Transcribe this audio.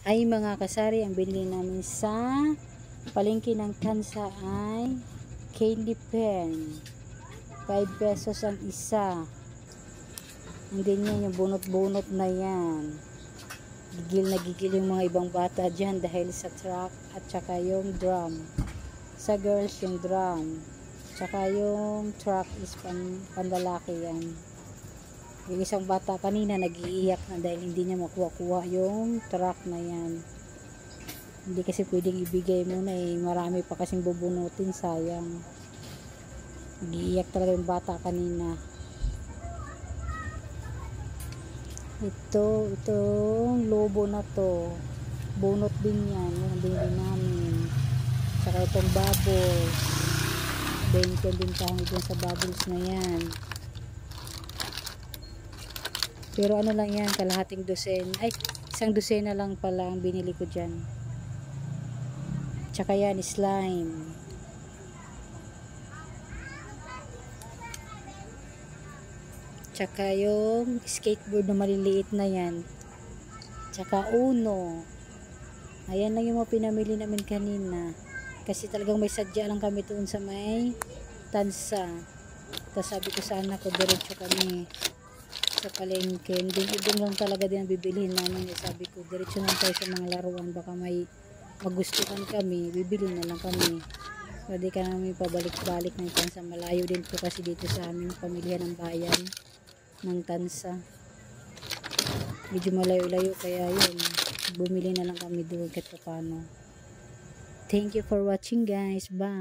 Ay mga kasari, ang binili namin sa palengke ng Tansa ay candy pen. 5 pesos ang isa. Hindi niya yung bunot-bunot na yan. Gigil na gigil yung mga ibang bata dyan dahil sa truck at saka yung drum. Sa girls yung drum. Tsaka yung truck is panlalaki yan. Yung isang bata kanina nag-iiyak na dahil hindi niya makuha-kuha yung truck na yan. Hindi kasi pwedeng ibigay mo na marami pa kasing bubunutin, sayang. Nag-iiyak talaga yung bata kanina. Itong lobo na to, bunot din yan, yung binili namin. Saka itong bubbles, benta din kami dyan sa bubbles na yan. Pero ano lang yan, kalahating dosen, ay isang dosena lang pala ang binili ko dyan. Tsaka yan, slime. Tsaka yung skateboard na maliliit na yan. Tsaka Uno. Ayan lang yung mga pinamili namin kanina. Kasi talagang may sadya lang kami doon sa may Tansa. Tapos sabi ko sa anak ko, diretso kami sa palengke. Doon lang talaga din ang bibilihin namin. Sabi ko, diretso lang tayo sa mga laruan. Baka may magustuhan kami. Bibili na lang kami. Pwede ka namin pabalik-balik ng Tansa. Malayo din po kasi dito sa aming pamilya ng bayan ng Tansa. Medyo malayo-layo kaya yun, bumili na lang kami doon kahit paano. Thank you for watching guys. Bye.